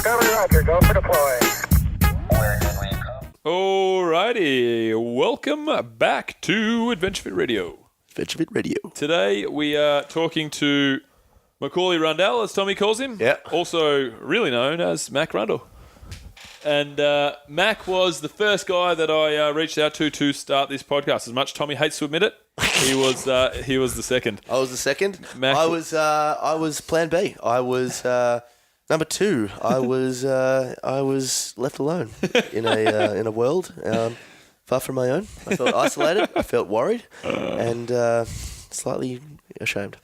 Discovery, roger. Go for deploy. Alrighty, welcome back to Adventure Fit Radio. Adventure Fit Radio. Today we are talking to Macaulay Rundle, as Tommy calls him. Yeah. Also really known as Mac Rundle. And Mac was the first guy that I reached out to start this podcast. As much Tommy hates to admit it, he was the second. I was the second. Mac- I was Plan B. I was number two. I was left alone in a world far from my own. I felt isolated. I felt worried, and slightly ashamed.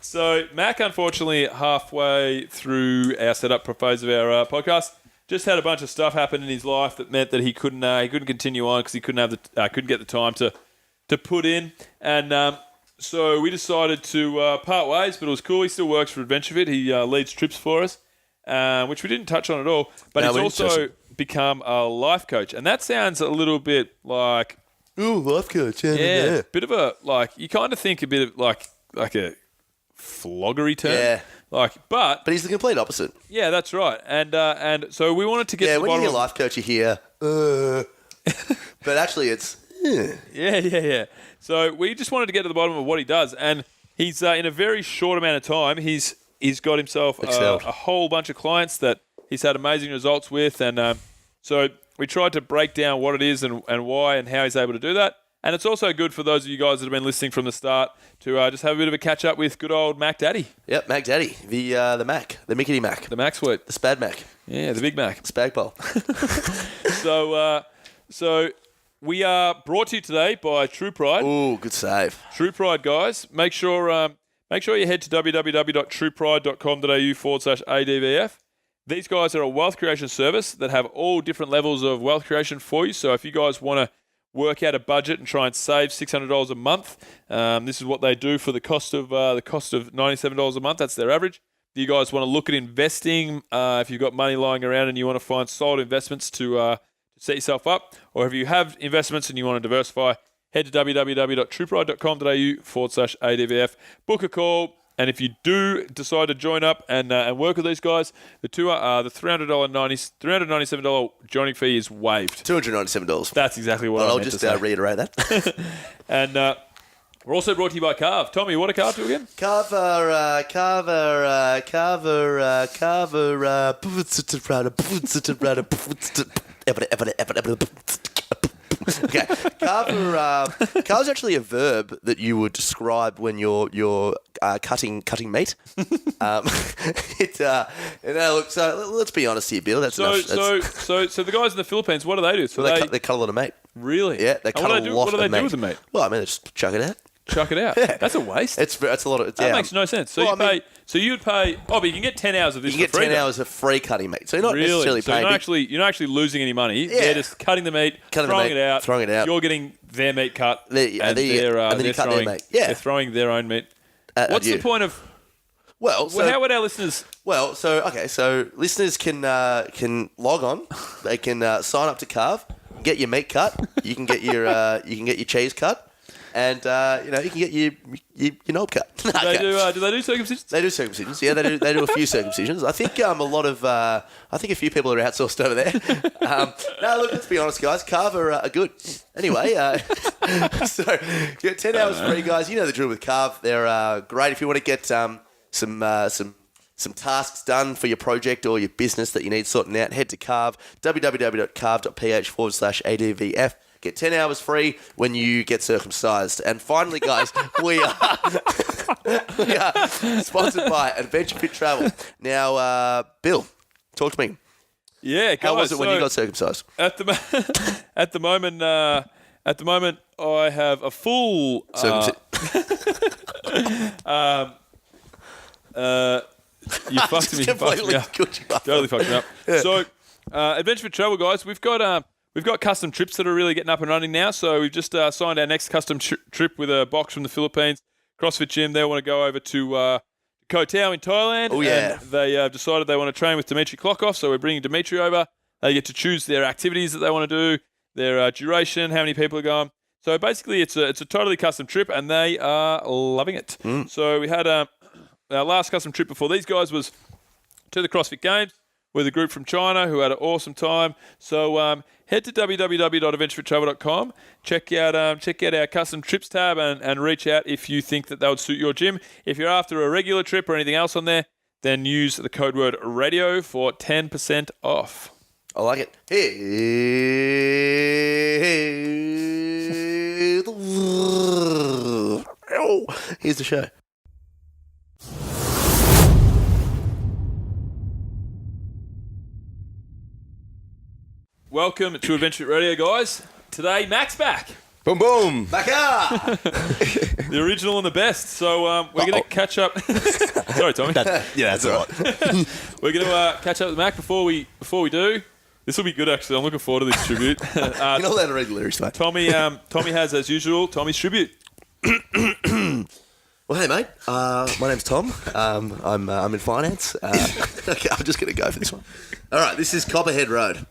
So Mac, unfortunately, halfway through our setup phase of our podcast, just had a bunch of stuff happen in his life that meant that he couldn't continue on because he couldn't get the time to put in, and so we decided to part ways. But it was cool. He still works for Adventure Fit. He leads trips for us, which we didn't touch on at all. But he's also become a life coach, and that sounds a little bit like life coach. yeah, bit of a you kind of think a bit of like a floggery term. Yeah. But he's the complete opposite. yeah, that's right. And so we wanted to get to the when bottom you hear life coach, you hear, but actually it's. Yeah. So we just wanted to get to the bottom of what he does, and he's in a very short amount of time, he's got himself a whole bunch of clients that he's had amazing results with, and so we tried to break down what it is and why and how he's able to do that. And it's also good for those of you guys that have been listening from the start to just have a bit of a catch up with good old Mac Daddy. Yep, Mac Daddy, the Mac, the Mickety Mac, the Mac Sweet, the Spad Mac, yeah, the Big Mac, Spag Bowl. So we are brought to you today by True Pride. Ooh, good save. True Pride, guys. Make sure you head to www.truepride.com.au/ADVF. These guys are a wealth creation service that have all different levels of wealth creation for you. So if you guys want to work out a budget and try and save $600 a month, this is what they do for the cost of $97 a month. That's their average. If you guys want to look at investing, if you've got money lying around and you want to find solid investments to set yourself up, or if you have investments and you want to diversify, head to www.truepride.com.au/ADVF, book a call, and if you do decide to join up and work with these guys, the $397 joining fee is waived. $297. That's exactly what I meant to say. I'll just reiterate that. And we're also brought to you by Carve. Tommy, what do Carve do again? Okay, carve is actually a verb that you would describe when you're cutting meat. So let's be honest here, Bill. So the guys in the Philippines, what do they do? So they cut a lot of meat. Really? Yeah, they cut a lot of meat. What do they do with the meat? Well, I mean, they just chuck it out. Chuck it out. Yeah. That's a waste. It's a lot of. That makes no sense. So you would pay. Oh, but you can get 10 hours of this. You for free. get 10 hours of free cutting meat. So you're not necessarily paying. You're not actually losing any money. Yeah. They're just cutting the meat, throwing it out. You're getting their meat cut, and then you cut their meat. Yeah, they're throwing their own meat. What's the point of? Well, how would our listeners? Well, so listeners can log on. They can sign up to Carve, get your meat cut. You can get your cheese cut. And you can get your knob cut. Do they do circumcisions? They do circumcisions. Yeah, they do a few circumcisions. I think a few people are outsourced over there. No, look, let's be honest, guys. Carve are good. Anyway, so you get 10 hours free, guys. You know the drill with Carve. They're great if you want to get some tasks done for your project or your business that you need sorting out. Head to Carve, www.carve.ph/ADVF. Get 10 hours free when you get circumcised. And finally, guys, we are sponsored by Adventure Fit Travel. Now, Bill, talk to me. Yeah, guys, how was it when you got circumcised? At the moment, I have a full circumcision. You fucked me. Totally fucked me up. Yeah. So, Adventure Fit Travel, guys, we've got custom trips that are really getting up and running now. So we've just signed our next custom trip with a box from the Philippines, CrossFit gym. They want to go over to Koh Tao in Thailand. Oh, yeah. And they decided they want to train with Dimitri Klokov. So we're bringing Dimitri over. They get to choose their activities that they want to do, their duration, how many people are going. So basically, it's a totally custom trip, and they are loving it. So we had our last custom trip before these guys was to the CrossFit Games with a group from China who had an awesome time. So head to www.adventurefittravel.com, check out our custom trips tab and reach out if you think that would suit your gym. If you're after a regular trip or anything else on there, then use the code word radio for 10% off. I like it. Here's the show. Welcome to Adventure Radio, guys. Today, Mac's back. Boom, boom. Baka! The original and the best. So we're going to catch up. Sorry, Tommy. Yeah, that's all right. We're going to catch up with Mac before we do. This will be good, actually. I'm looking forward to this tribute. You're not allowed to read the lyrics, mate. Tommy has, as usual, Tommy's tribute. Well, hey, mate. My name's Tom. I'm in finance. Okay, I'm just going to go for this one. All right, this is Copperhead Road.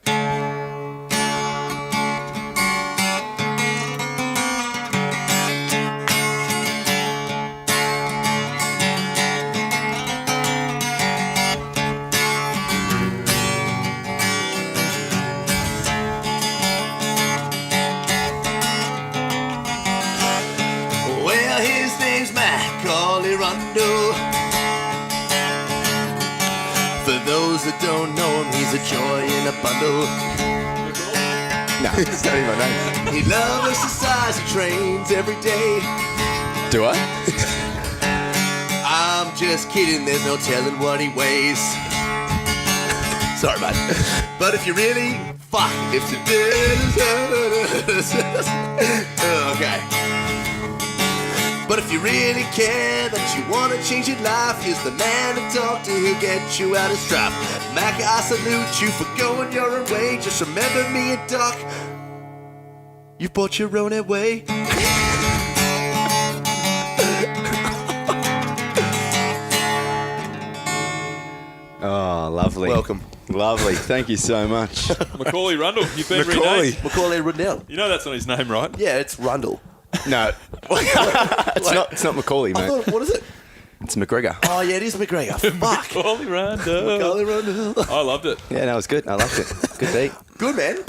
Well, his name's Mac, call it Rundle. For those that don't know him, he's a joy in a bundle. No, it's not even my name. He loves exercise and trains every day. Do I? I'm just kidding, there's no telling what he weighs. Sorry, mate. But if you really fuck, if you okay. But if you really care that you want to change your life, here's the man to talk to, he'll get you out of strife. Mac, I salute you for going your own way. Just remember me and Doc, you bought your own way. Oh, lovely. Welcome. Lovely. Thank you so much. Macaulay Rundle. You've been Macaulay. renamed. Macaulay Rundle. You know that's not his name, right? Yeah, it's Rundle. No. It's not Macaulay, I mate. thought, what is it? It's McGregor. Oh, yeah, it is McGregor. Fuck. Macaulay Rundle. Macaulay Rundle. I loved it. Yeah, no, it was good. I liked it. Good beat. Good, man.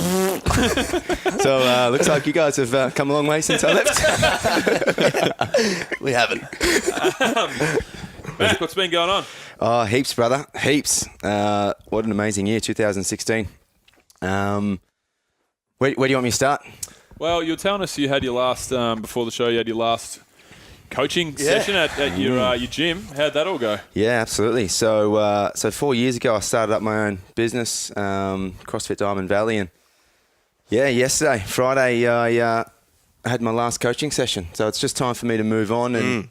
So, looks like you guys have come a long way since I left. We haven't. Mac, what's been going on? Oh, heaps, brother. Heaps. What an amazing year, 2016. Where do you want me to start? Well, you were telling us you had your last, before the show, you had your last coaching session at your gym. How'd that all go? Yeah, absolutely. So 4 years ago, I started up my own business, CrossFit Diamond Valley, and yeah, yesterday, Friday, I had my last coaching session. So it's just time for me to move on, and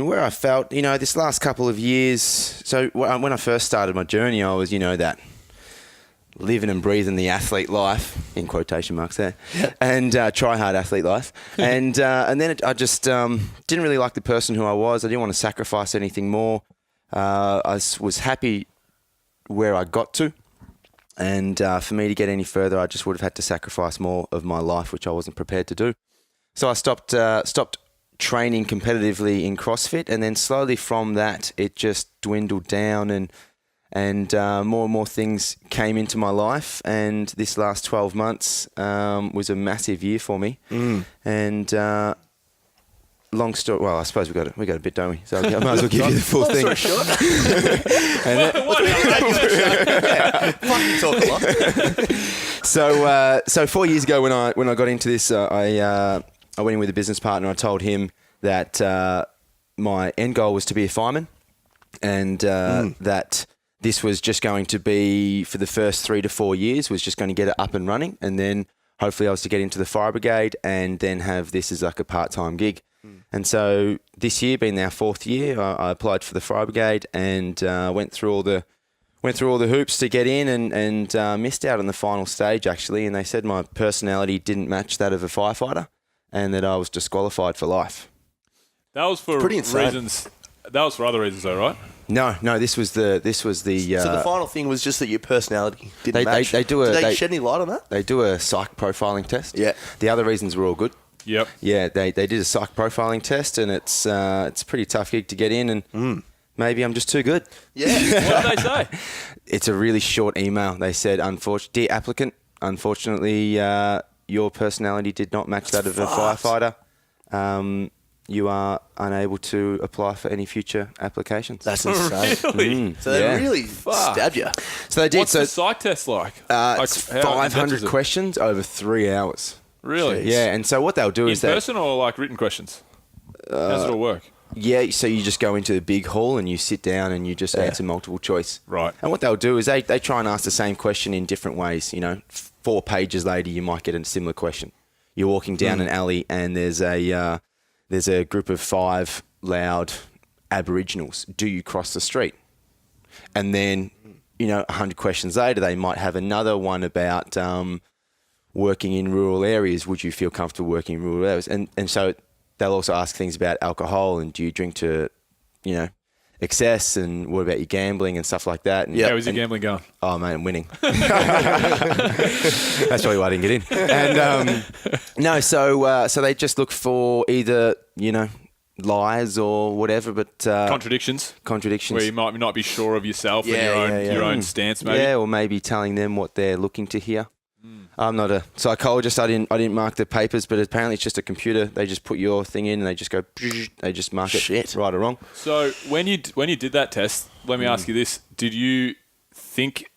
where I felt, this last couple of years. So when I first started my journey, I was, that living and breathing the athlete life, in quotation marks there, and try hard athlete life. And then I just didn't really like the person who I was. I didn't want to sacrifice anything more. I was happy where I got to. And for me to get any further, I just would have had to sacrifice more of my life, which I wasn't prepared to do. So I stopped training competitively in CrossFit. And then slowly from that, it just dwindled down and more and more things came into my life, and this last 12 months was a massive year for me. And long story. Well, I suppose we got a bit, don't we? So I might as well give you the full thing. Sorry, short. Fucking talk a lot. So 4 years ago, when I got into this, I went in with a business partner. I told him that my end goal was to be a fireman, and that this was just going to be, for the first 3 to 4 years, was just going to get it up and running. And then hopefully I was to get into the fire brigade and then have this as like a part-time gig. And so this year, being our 4th year, I applied for the fire brigade and went through all the hoops to get in, and missed out on the final stage, actually. And they said my personality didn't match that of a firefighter and that I was disqualified for life. That was for Pretty insane. reasons. That was for other reasons, though, right? No. This was the. So the final thing was just that your personality didn't match. They do Did they shed any light on that? They do a psych profiling test. Yeah. The other reasons were all good. Yep. Yeah, they did a psych profiling test, and it's a pretty tough gig to get in. And maybe I'm just too good. Yeah. What did they say? It's a really short email. They said, "Dear applicant, unfortunately, your personality did not match that of a firefighter. You are unable to apply for any future applications." That's insane. Really? So they really stabbed you. So they did. What's the psych test like? It's how 500 intense is it? questions over 3 hours. Really? Yeah, and so what they'll do In is that person or like written questions? How does it all work? yeah, so you just go into the big hall and you sit down and you just answer multiple choice. Right. And what they'll do is they try and ask the same question in different ways. 4 pages later, you might get a similar question. You're walking down an alley and there's a group of 5 loud Aboriginals. Do you cross the street? And then, 100 questions later, they might have another one about working in rural areas. Would you feel comfortable working in rural areas? And so they'll also ask things about alcohol and do you drink to, excess, and what about your gambling and stuff like that. And, How is your gambling going? Oh, mate, I'm winning. That's probably why I didn't get in. And no, so they just look for either, lies or whatever, but Contradictions. Where you might not be sure of yourself and your own stance, maybe. Yeah, or maybe telling them what they're looking to hear. I'm not a psychologist. I didn't mark the papers, but apparently it's just a computer. They just put your thing in and they just go. They just mark it right or wrong. So when you did that test, let me ask you this: did you think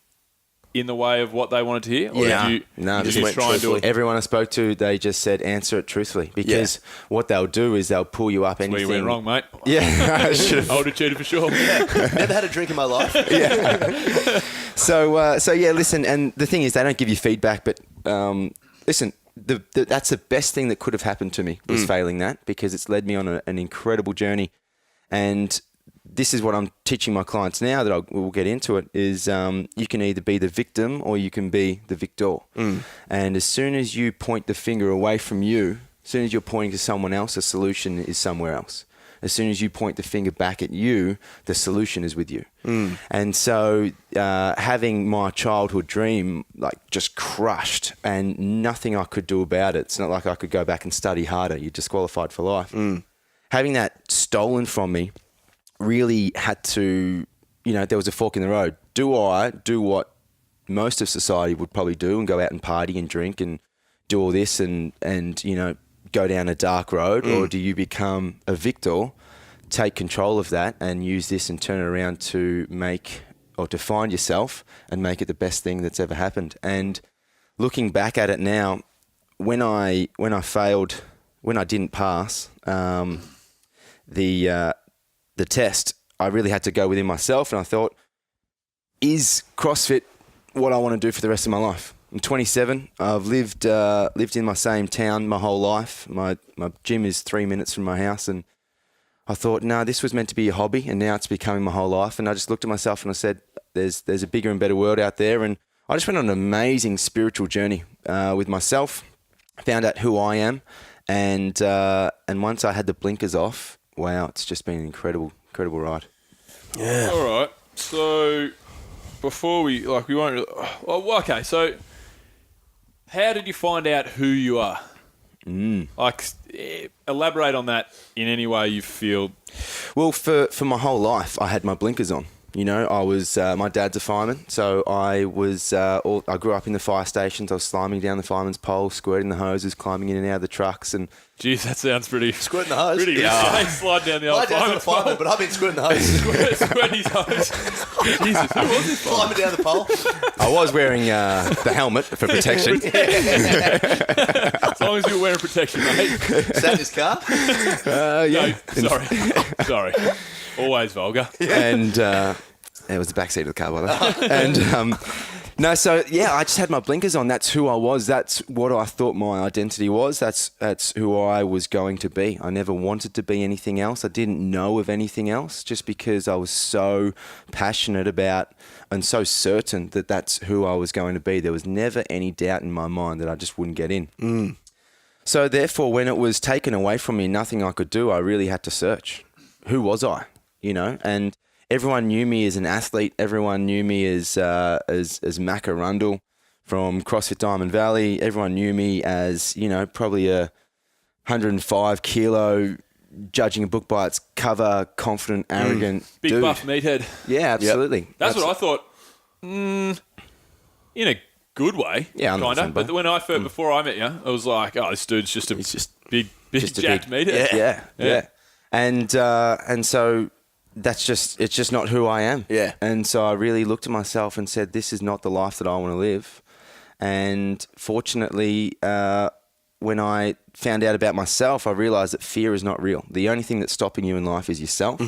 in the way of what they wanted to hear, or did you just just try and do it? Everyone I spoke to, they just said answer it truthfully, because what they'll do is they'll pull you up anything. Where you went wrong, mate. Yeah, I should have. I would have cheated for sure. Never had a drink in my life. So listen, and the thing is, they don't give you feedback, but listen, that's the best thing that could have happened to me was failing that, because it's led me on an incredible journey. And this is what I'm teaching my clients now that we'll get into it is you can either be the victim or you can be the victor. And as soon as you point the finger away from you, as soon as you're pointing to someone else, the solution is somewhere else. As soon as you point the finger back at you, the solution is with you. And so having my childhood dream just crushed and nothing I could do about it. It's not like I could go back and study harder. You're disqualified for life. Having that stolen from me really had to, there was a fork in the road. Do I do what most of society would probably do and go out and party and drink and do all this and go down a dark road, or do you become a victor, take control of that and use this and turn it around to make or to find yourself and make it the best thing that's ever happened? And looking back at it now, when I failed, when I didn't pass the test, I really had to go within myself, and I thought, is CrossFit what I want to do for the rest of my life? I'm 27. I've lived in my same town my whole life. My gym is 3 minutes from my house, and I thought, no, this was meant to be a hobby, and now it's becoming my whole life. And I just looked at myself and I said, there's a bigger and better world out there. And I just went on an amazing spiritual journey with myself, found out who I am, and once I had the blinkers off, wow, it's just been an incredible ride. Yeah. All right. So before we won't. Okay. So how did you find out who you are? Elaborate on that in any way you feel. Well, for my whole life, I had my blinkers on. I was my dad's a fireman, so I grew up in the fire stations. I was sliming down the fireman's pole, squirting the hoses, climbing in and out of the trucks, and Geez, that sounds pretty. Squirting the hose. Pretty slide down the old My dad's not a fireman, but I've been squirting the hose. Squirting his hose. Jesus, who was this? Climbing down the pole. I was wearing the helmet for protection. As long as you were wearing protection, mate. Sat in his car. Yeah. No, sorry. Always vulgar. And it was the back seat of the car, by the way. And I just had my blinkers on. That's who I was. That's what I thought my identity was. That's who I was going to be. I never wanted to be anything else. I didn't know of anything else, just because I was so passionate about and so certain that that's who I was going to be. There was never any doubt in my mind that I just wouldn't get in. So therefore, when it was taken away from me, nothing I could do, I really had to search. Who was I? And everyone knew me as an athlete. Everyone knew me as Macca Rundle from CrossFit Diamond Valley. Everyone knew me as, probably a 105 kilo judging a book by its cover, confident, arrogant Big dude. buff meathead. Yeah, absolutely. That's what I thought. In a good way, Yeah, I'm not kind of. saying But when I first, before I met you, I was like, oh, this dude's just a big just a jacked big- meathead. Yeah. And so it's just not who I am. Yeah. And so I really looked at myself and said, this is not the life that I want to live. And fortunately, when I found out about myself, I realized that fear is not real. The only thing that's stopping you in life is yourself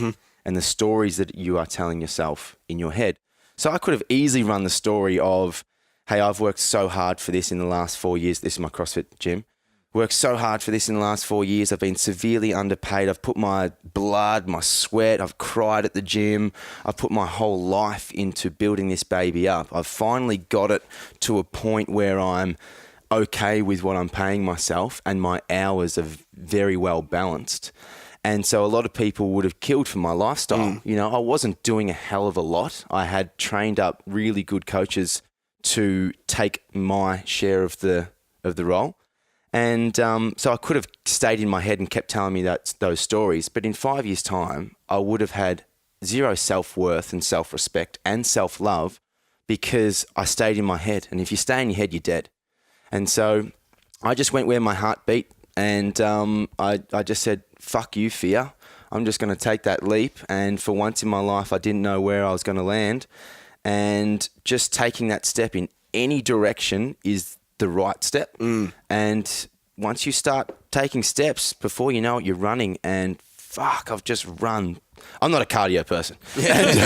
and the stories that you are telling yourself in your head. So I could have easily run the story of, hey, I've worked so hard for this in the last 4 years. This is my CrossFit gym. Worked so hard for this in the last 4 years. I've been severely underpaid. I've put my blood, my sweat. I've cried at the gym. I've put my whole life into building this baby up. I've finally got it to a point where I'm okay with what I'm paying myself and my hours are very well balanced. And so a lot of people would have killed for my lifestyle. You know, I wasn't doing a hell of a lot. I had trained up really good coaches to take my share of the role. And so I could have stayed in my head and kept telling me those stories. But in 5 years' time, I would have had zero self-worth and self-respect and self-love because I stayed in my head. And if you stay in your head, you're dead. And so I just went where my heart beat. And I just said, fuck you, fear. I'm just going to take that leap. And for once in my life, I didn't know where I was going to land. And just taking that step in any direction is the right step. And once you start taking steps, before you know it, you're running. And fuck, I've just run. I'm not a cardio person. And,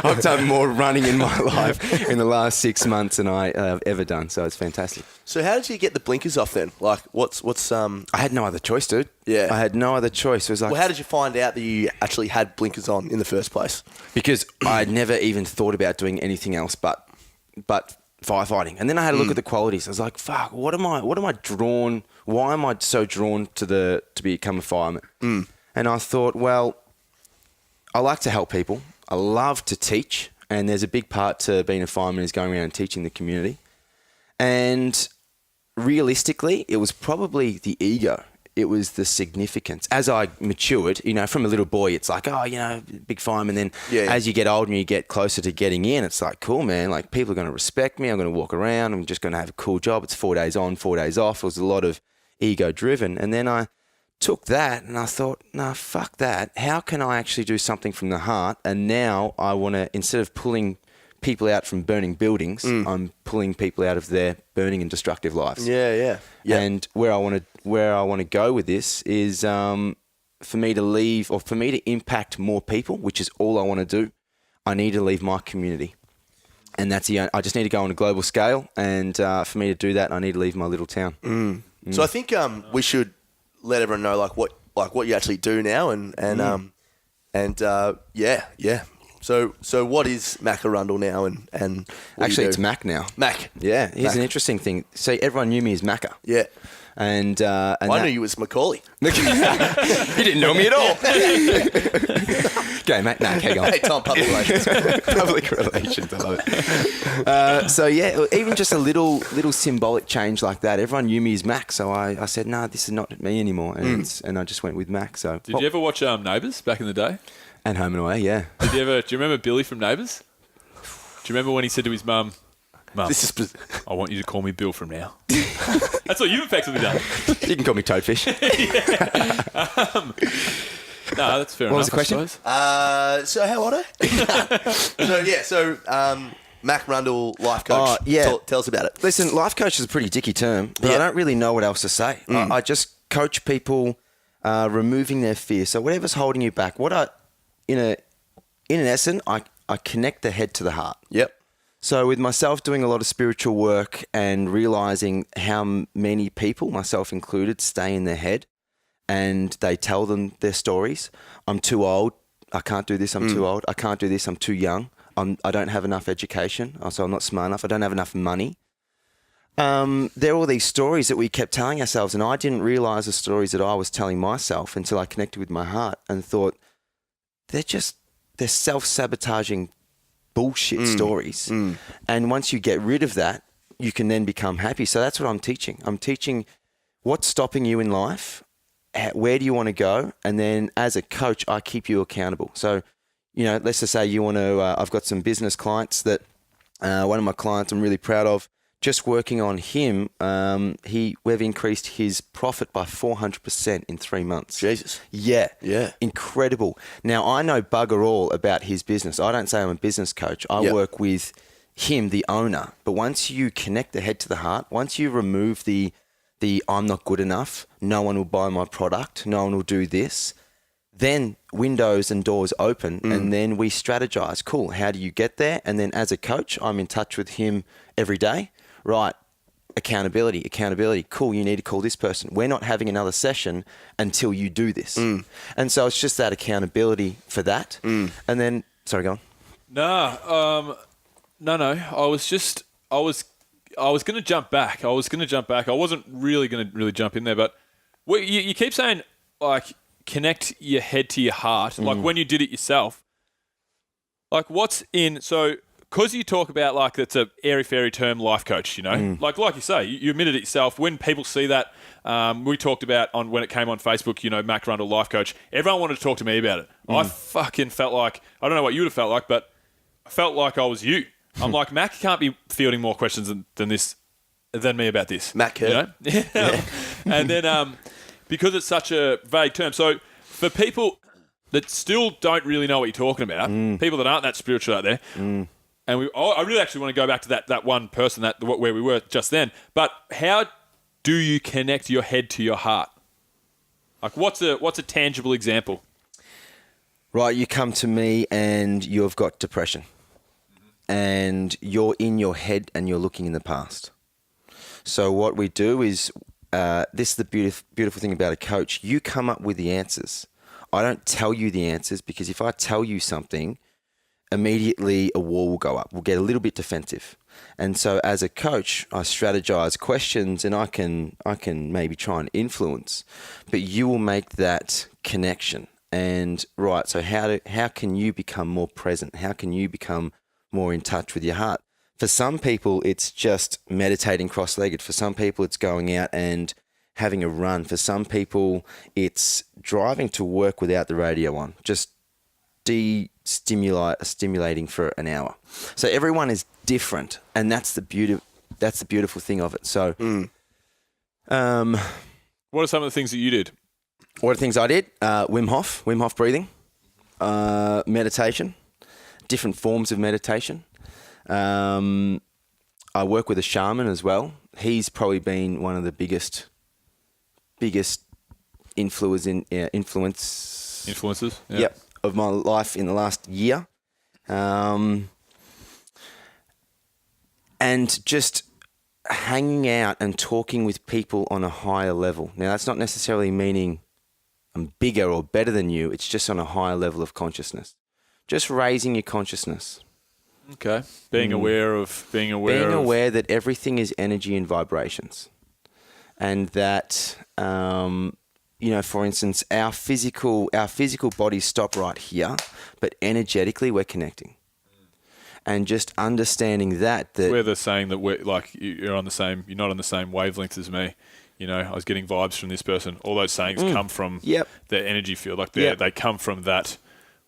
I've done more running in my life in the last 6 months than I have ever done. So it's fantastic. So how did you get the blinkers off then? Like, what's I had no other choice, dude. Yeah. I had no other choice. It was like, Well, how did you find out that you actually had blinkers on in the first place? because I'd never even thought about doing anything else but firefighting. And then I had a look at the qualities. I was like, fuck, what am I drawn? Why am I so drawn to become a fireman? And I thought, well, I like to help people. I love to teach. And there's a big part to being a fireman is going around and teaching the community. And realistically, it was probably the ego. It was the significance. As I matured, you know, from a little boy, it's like, oh, you know, big fireman. Then as you get older and you get closer to getting in, it's like, cool, man. Like, people are going to respect me. I'm going to walk around. I'm just going to have a cool job. It's 4 days on, 4 days off. It was a lot of ego driven. And then I took that and I thought, nah, fuck that. How can I actually do something from the heart? And now I want to, instead of pulling people out from burning buildings, I'm pulling people out of their burning and destructive lives. Yeah. And where I want to go with this is for me to leave, or for me to impact more people, which is all I want to do. I need to leave my community, and I just need to go on a global scale. And for me to do that, I need to leave my little town. So I think we should let everyone know what you actually do now, and yeah. So what is Mac Rundle now, and Actually, it's Mac now. Mac. Yeah, here's Mac. an interesting thing. So everyone knew me as Macca. Yeah. And I knew you as Macaulay. You didn't know me at all. Okay, mate. Nah, hang on. Hey, Tom, public relations. Public relations. I love it. So yeah, even just a little symbolic change like that. Everyone knew me as Mac. So I said, no, this is not me anymore. And I just went with Mac. So Did you ever watch Neighbours back in the day? And Home and Away, yeah. Do you remember Billy from Neighbours? Do you remember when he said to his mum, This is I want you to call me Bill from now? That's what you've effectively done. You can call me Toadfish. No, that's fair enough. What was the question? so how old are you? So Mac Rundle, life coach. Oh, yeah. Tell us about it. Listen, life coach is a pretty dicky term, but I don't really know what else to say. I just coach people removing their fear. So whatever's holding you back, in an essence, I connect the head to the heart. Yep. So with myself doing a lot of spiritual work and realizing how many people, myself included, stay in their head and they tell them their stories. I'm too old. I can't do this. I'm too old. I can't do this. I'm too young. I don't have enough education. So I'm not smart enough. I don't have enough money. There are all these stories that we kept telling ourselves, and I didn't realize the stories that I was telling myself until I connected with my heart and thought, they're self-sabotaging bullshit stories. And once you get rid of that, you can then become happy. So that's what I'm teaching. I'm teaching what's stopping you in life where do you want to go? And then as a coach, I keep you accountable. So, let's just say you want to, I've got some business clients that one of my clients I'm really proud of, just working on him, we've increased his profit by 400% in 3 months. Jesus. Yeah. Yeah. Incredible. Now, I know bugger all about his business. I don't say I'm a business coach. I work with him, the owner. But once you connect the head to the heart, once you remove the I'm not good enough, no one will buy my product, no one will do this, then windows and doors open, and then we strategize. Cool, how do you get there? And then as a coach, I'm in touch with him every day. Right, accountability. Cool, you need to call this person. We're not having another session until you do this. And so it's just that accountability for that. And then, sorry, go on. No. I was going to jump back. I wasn't really going to jump in there, but you keep saying, like, connect your head to your heart. Like, when you did it yourself, like, what's in... So, because you talk about, like, it's a airy-fairy term, life coach, Like you say, you admitted it yourself. When people see that, we talked about when it came on Facebook, Mac Rundle, life coach, everyone wanted to talk to me about it. I fucking felt like... I don't know what you would have felt like, but I felt like I was you. I'm like, Mac can't be fielding more questions than me about this. Mac Kerr. Yeah. And then because it's such a vague term, so for people that still don't really know what you're talking about, people that aren't that spiritual out there, and I really actually want to go back to that one person where we were just then. But how do you connect your head to your heart? Like, what's a tangible example? Right, you come to me and you've got depression. And you're in your head and you're looking in the past. So what we do is, this is the beautiful thing about a coach. You come up with the answers. I don't tell you the answers, because if I tell you something, immediately a wall will go up. We'll get a little bit defensive. And so as a coach, I strategize questions, and I can maybe try and influence, but you will make that connection. And right, so how can you become more present? How can you become more in touch with your heart? For some people, it's just meditating cross-legged. For some people, it's going out and having a run. For some people, it's driving to work without the radio on, just stimulating for an hour. So everyone is different, and that's the beautiful thing of it. So, what are some of the things that you did? What are the things I did? Wim Hof breathing, meditation, different forms of meditation. I work with a shaman as well. He's probably been one of the biggest Influences. Yeah. Yep, of my life in the last year. And just hanging out and talking with people on a higher level. Now, that's not necessarily meaning I'm bigger or better than you. It's just on a higher level of consciousness. Just raising your consciousness. Okay. Being aware that everything is energy and vibrations. And that, for instance, our physical bodies stop right here, but energetically we're connecting. And just understanding that where they're saying that you're not on the same wavelength as me. I was getting vibes from this person. All those sayings come from their energy field. Like they come from that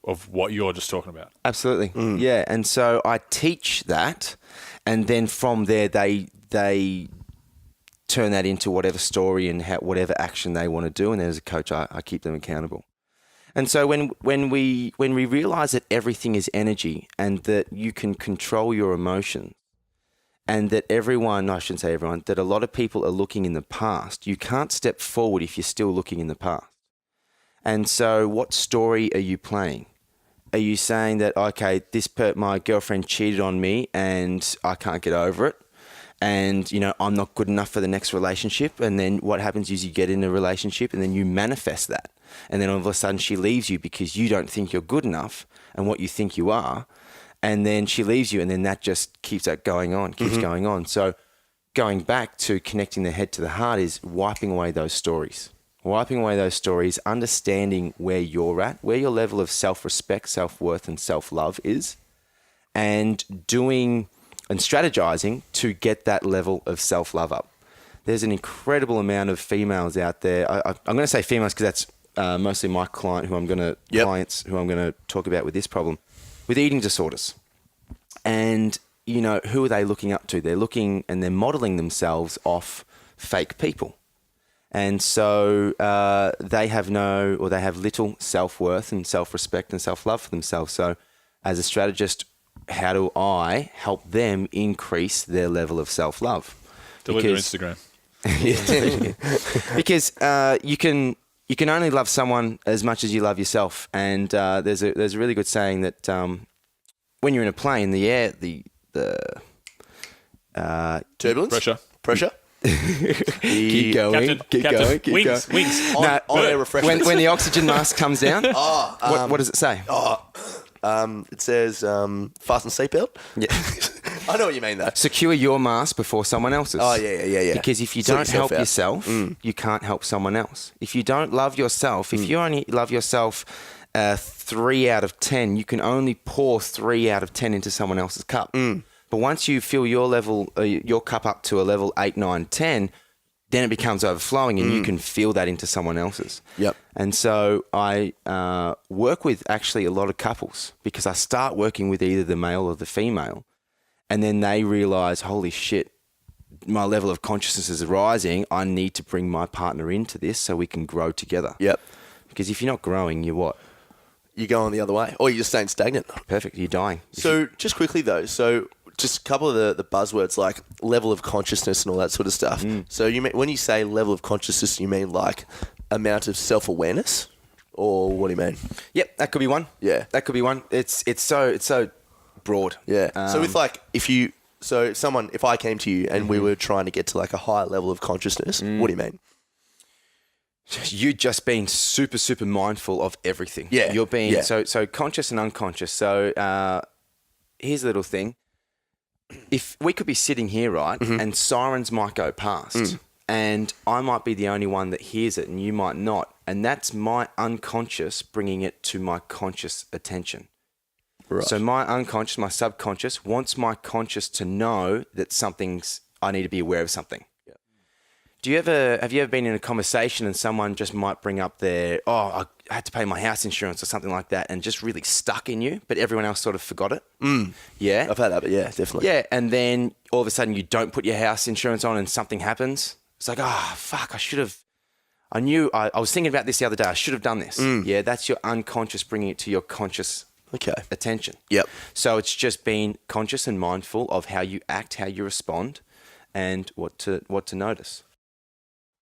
of what you're just talking about. Absolutely. Yeah. And so I teach that, and then from there they turn that into whatever story and whatever action they want to do. And then as a coach, I keep them accountable. And so when we realize that everything is energy, and that you can control your emotions, and that that a lot of people are looking in the past, you can't step forward if you're still looking in the past. And so what story are you playing? Are you saying that, okay, my girlfriend cheated on me and I can't get over it, and I'm not good enough for the next relationship? And then what happens is you get in a relationship and then you manifest that. And then all of a sudden she leaves you because you don't think you're good enough and what you think you are. And then she leaves you, and then that just keeps going on. So going back to connecting the head to the heart is wiping away those stories, understanding where you're at, where your level of self-respect, self-worth, and self-love is, and doing and strategizing to get that level of self-love up. there's an incredible amount of females out there. I'm going to say females because that's mostly my clients who I'm going to talk about with this problem, with eating disorders. And, who are they looking up to? They're looking and they're modeling themselves off fake people. And so they have little self-worth and self-respect and self-love for themselves. So as a strategist, how do I help them increase their level of self-love? Delete their Instagram. Because you can only love someone as much as you love yourself. And there's a really good saying that when you're in a plane, the air, the turbulence, pressure. Keep going. Wings. On air refreshments. When the oxygen mask comes down, what does it say? It says fasten seatbelt. Yeah. I know what you mean, though. Secure your mask before someone else's. Oh, yeah. Because if you don't help yourself, you can't help someone else. If you don't love yourself, if you only love yourself 3 out of 10, you can only pour 3 out of 10 into someone else's cup. But once you fill your cup up to a level 8, 9, 10, then it becomes overflowing and you can fill that into someone else's. Yep. And so I work with actually a lot of couples because I start working with either the male or the female, and then they realize, holy shit, my level of consciousness is rising. I need to bring my partner into this so we can grow together. Yep. Because if you're not growing, you're what? You're going the other way, or you're just staying stagnant. Perfect. You're dying. So just quickly though, just a couple of the buzzwords like level of consciousness and all that sort of stuff. So when you say level of consciousness, you mean like amount of self-awareness, or what do you mean? Yep, that could be one. Yeah, that could be one. It's so broad. Yeah. So with like if I came to you and we were trying to get to like a higher level of consciousness, what do you mean? You just being super, super mindful of everything. Yeah. You're being so conscious and unconscious. So here's a little thing. If we could be sitting here, right, and sirens might go past, and I might be the only one that hears it and you might not, and that's my unconscious bringing it to my conscious attention. Right. So my unconscious, my subconscious wants my conscious to know that I need to be aware of something. Have you ever been in a conversation and someone just might bring up I had to pay my house insurance or something like that, and just really stuck in you, but everyone else sort of forgot it? Yeah. I've had that, but yeah, definitely. Yeah, and then all of a sudden you don't put your house insurance on and something happens. It's like, fuck, I was thinking about this the other day. I should have done this. Yeah, that's your unconscious bringing it to your conscious attention. Yep. So it's just being conscious and mindful of how you act, how you respond, and what to notice.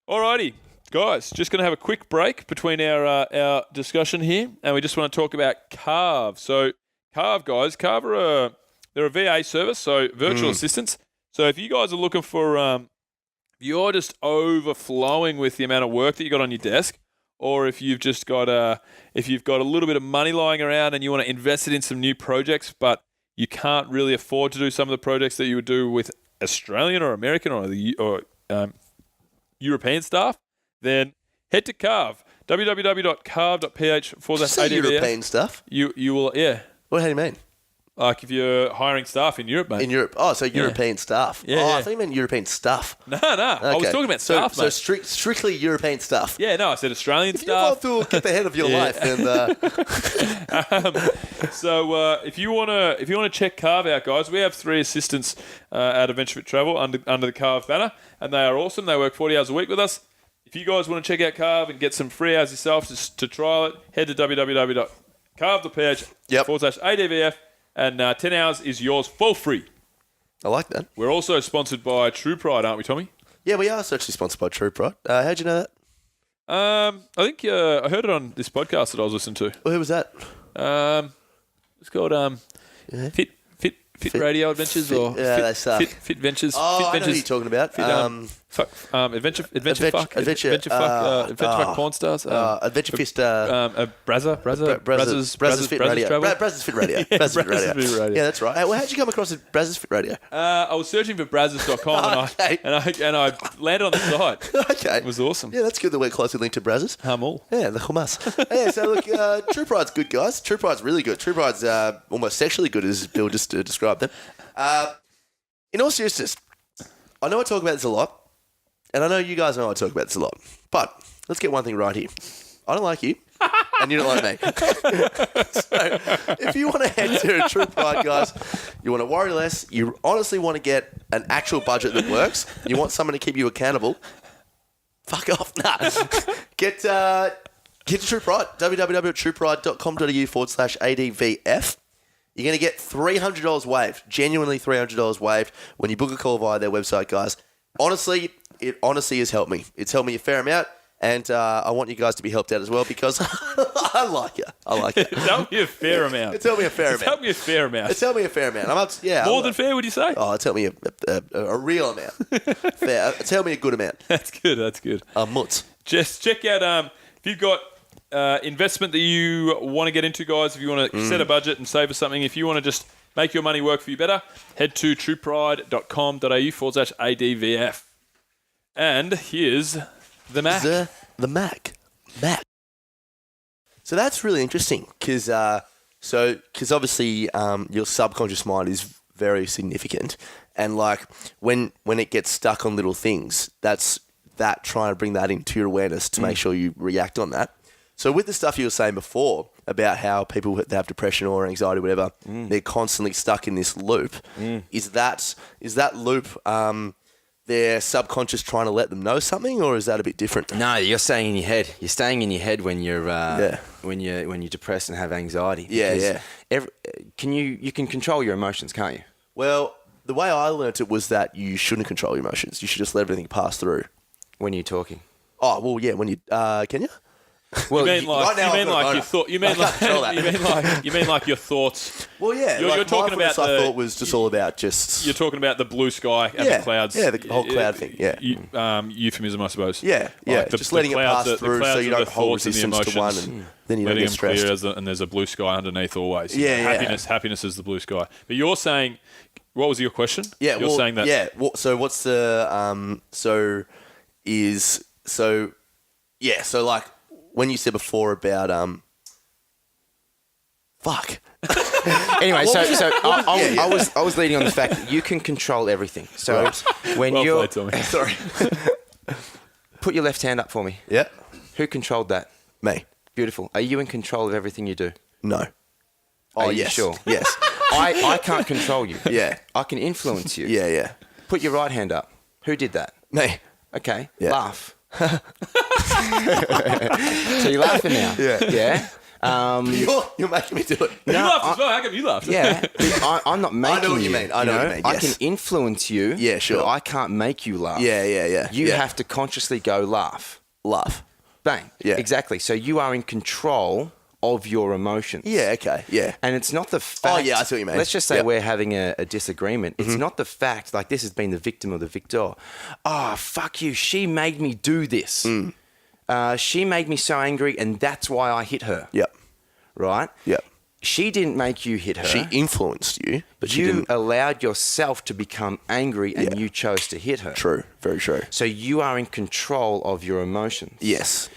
Alrighty, guys, just going to have a quick break between our discussion here, and we just want to talk about Carve. So Carve, guys, they're a VA service, so virtual assistants. So if you guys are looking for, you're just overflowing with the amount of work that you got on your desk, or if you've just got a little bit of money lying around and you want to invest it in some new projects, but you can't really afford to do some of the projects that you would do with Australian or American or European staff, then head to Carve, www.carve.ph/ADVF. European stuff? You will, yeah. How do you mean? Like if you're hiring staff in Europe, mate. In Europe. Oh, so European staff. Yeah, I thought you meant European stuff. No. Okay. I was talking about staff, mate. So strictly European stuff. Yeah, no, I said Australian if staff. If you want to get the head of your life, then... So if you want to check Carve out, guys, we have 3 assistants at Adventure Fit Travel under the Carve banner, and they are awesome. They work 40 hours a week with us. If you guys want to check out Carve and get some free hours yourself to trial it, head to www.carve.ph/ADVF. And 10 hours is yours for free. I like that. We're also sponsored by True Pride, aren't we, Tommy? Yeah, we are actually sponsored by True Pride. How'd you know that? I think I heard it on this podcast that I was listening to. Well, who was that? It's called Fit Radio Adventures they suck. Fit Ventures. Oh, Fit I know Ventures. who you're talking about. Adventure fuck porn stars. Adventure Fist. Brazzers Fit Radio. Travel. Brazzers Fit Radio. Brazzers Fit Radio. Yeah, that's right. Well, how'd you come across Brazzers Fit Radio? I was searching for brazzers.com and I landed on the site. Okay. It was awesome. Yeah, that's good that we're closely linked to Brazzers. Hamul. Yeah, the hummus. Yeah, so look, True Pride's good, guys. True Pride's really good. True Pride's almost sexually good, as Bill just described them. In all seriousness, I know I talk about this a lot, and I know you guys know I talk about this a lot, but let's get one thing right here. I don't like you, and you don't like me. So if you want to head to True Pride, guys, you want to worry less, you honestly want to get an actual budget that works, you want someone to keep you accountable, fuck off. Nah. Get to True Pride, www.truepride.com.au/ADVF. You're going to get $300 waived, genuinely $300 waived when you book a call via their website, guys. Honestly, it honestly has helped me. It's helped me a fair amount, and I want you guys to be helped out as well because I like you. It's helped me a fair amount. It's helped me a fair amount. It's helped me a fair amount. It's helped me a fair amount. More than fair, would you say? Oh, it's helped me a real amount. Fair. It's helped me a good amount. That's good. Mutz. Just check out if you've got investment that you want to get into, guys. If you want to set a budget and save us something, if you want to just make your money work for you better, head to truepride.com.au/ADVF. And here's the Mac. The Mac. So that's really interesting because obviously your subconscious mind is very significant, and like when it gets stuck on little things, that's that trying to bring that into your awareness to make sure you react on that. So with the stuff you were saying before about how people that have depression or anxiety or whatever, they're constantly stuck in this loop. Is that loop their subconscious trying to let them know something, or is that a bit different? No, you're staying in your head. You're staying in your head when you're when you're depressed and have anxiety. Yeah. You can control your emotions, can't you? Well, the way I learnt it was that you shouldn't control your emotions. You should just let everything pass through. When you're talking. Oh well, yeah. When you can you? Well, you mean like your thoughts? Well, yeah. You're talking about. I thought was just all about just. You're talking about the blue sky and the clouds. Yeah, the whole cloud thing. Yeah. Euphemism, I suppose. Yeah. Just letting it pass through so you don't hold resistance to one, and then you don't get stressed. Clear and there's a blue sky underneath always. Yeah. Happiness is the blue sky. But you're saying, what was your question? Yeah. You're saying that. Yeah. So what's the So like when you said before about fuck. Anyway, I was leading on the fact that you can control everything. So when well you're Sorry. Put your left hand up for me. Yeah. Who controlled that? Me. Beautiful. Are you in control of everything you do? No. Are you yes. sure? Yes. I can't control you. Yeah. I can influence you. Yeah. Put your right hand up. Who did that? Me. Okay. Yeah. Laugh. So you're laughing now. Yeah. Yeah. You're making me do it. You laughed as well. How come you laughed? Yeah. I'm not making you. I know what you mean. I know what you mean. I Yes. can influence you. Yeah, sure. But I can't make you laugh. Yeah. You have to consciously go laugh. laugh. Bang. Yeah. Exactly. So you are in control of your emotions. Yeah, okay. Yeah. And it's not the fact. Oh, yeah, I see what you mean. Let's just say Yep. we're having a disagreement. It's not the fact, like this has been the victim or the victor. Oh, fuck you. She made me do this. She made me so angry, and that's why I hit her. Yep. Right? Yep. She didn't make you hit her. She influenced you, but she You didn't. allowed yourself to become angry, and you chose to hit her. True. Very true. So you are in control of your emotions. Yes.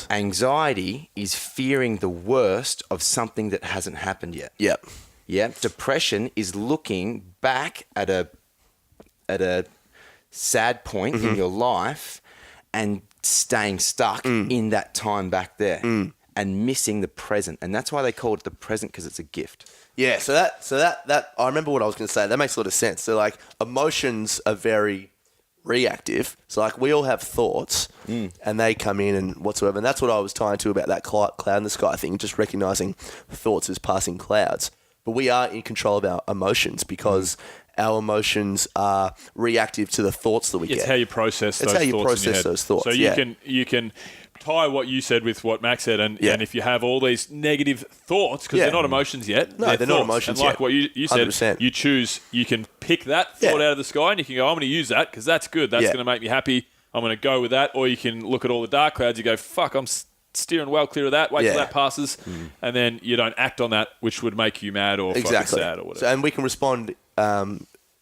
Anxiety is fearing the worst of something that hasn't happened yet. Yep. Yeah. Depression is looking back at a sad point in your life and staying stuck in that time back there and missing the present. And that's why they call it the present, because it's a gift. Yeah, so that I remember what I was going to say. That makes a lot of sense. So like emotions are very reactive. So like we all have thoughts and they come in and whatsoever. And that's what I was tying to about that cloud in the sky thing, just recognizing thoughts as passing clouds. But we are in control of our emotions because our emotions are reactive to the thoughts that we get. It's how you process those thoughts. It's how you process those thoughts. So you can tie what you said with what Max said, and if you have all these negative thoughts, because they're not emotions yet. No, they're not emotions and like yet. what you said, 100%. you can pick that thought out of the sky and you can go, I'm going to use that because that's good. That's going to make me happy. I'm going to go with that. Or you can look at all the dark clouds. You go, fuck, I'm steering well clear of that. Wait till that passes. And then you don't act on that, which would make you mad or fucking sad or whatever. So, and we can respond